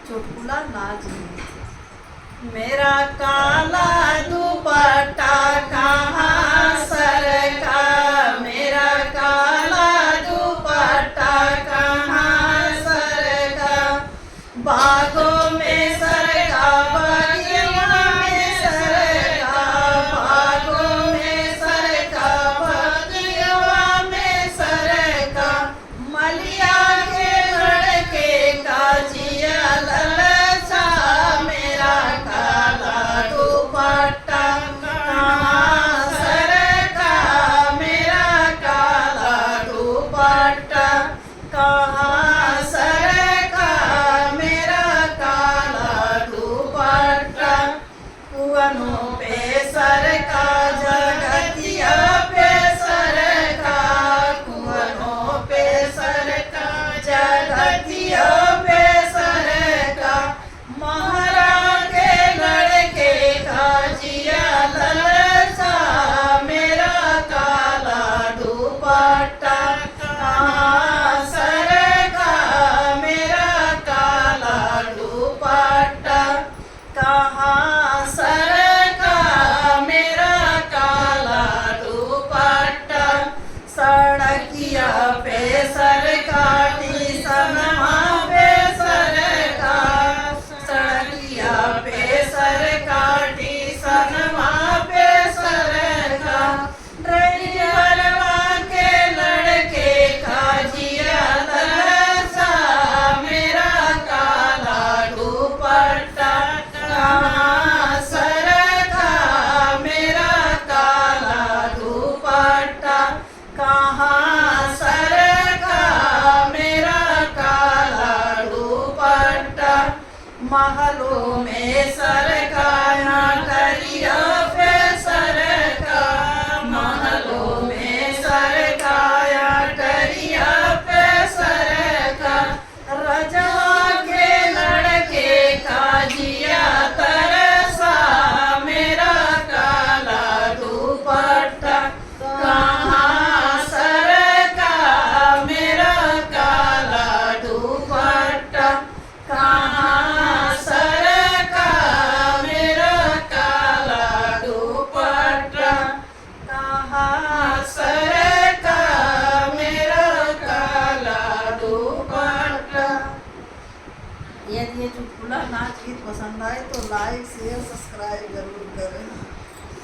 चुटकुला नाच मेरा काला दुपट्टा कहाँ सरका, मेरा काला दुपट्टा कहाँ सरका, बागों में सरका, बगिया में सरका, बागों में सरका, बगिया में सरका, मलिया के लड़के का जिया ललचा, मेरा काला दुपट्टा कहाँ सरका, मेरा काला दुपट्टा कहाँ सरका, मेरा काला दुपट्टा, कुअनों पे सरका, जगतिया पे सरका, कुअनों पे सरका, जगतिया पे सरका, महारा के लड़के का जिया ललचा, मेरा काला दुपट्टा कहाँ सरका, मेरा काला दुपट्टा कहाँ सरका, मेरा काला दुपट्टा, सड़किया पे सरका, टीसनवा पे सरका, सड़किया पे सरका, टीसनवा पे सरका, ड्राइवरवा के लड़के का जिया ललचा, मेरा काला दुपट्टा कहाँ सरका, मेरा काला दुपट्टा कहाँ सरका, मेरा काला दुपट्टा, महलों में सरका, यहाँ करिया पे सरका, महलों में सरका, यहाँ करिया पे सरका, रजवा के लड़के का जिया तरसा, मेरा काला दुपट्टा कहाँ सरका, मेरा काला दुपट्टा कहाँ सरका, मेरा काला दुपट्टा कहाँ सरका, मेरा काला दुपट्टा। यदि ये चुटकुला नाच गीत पसंद आए तो लाइक शेयर सब्सक्राइब जरूर करें।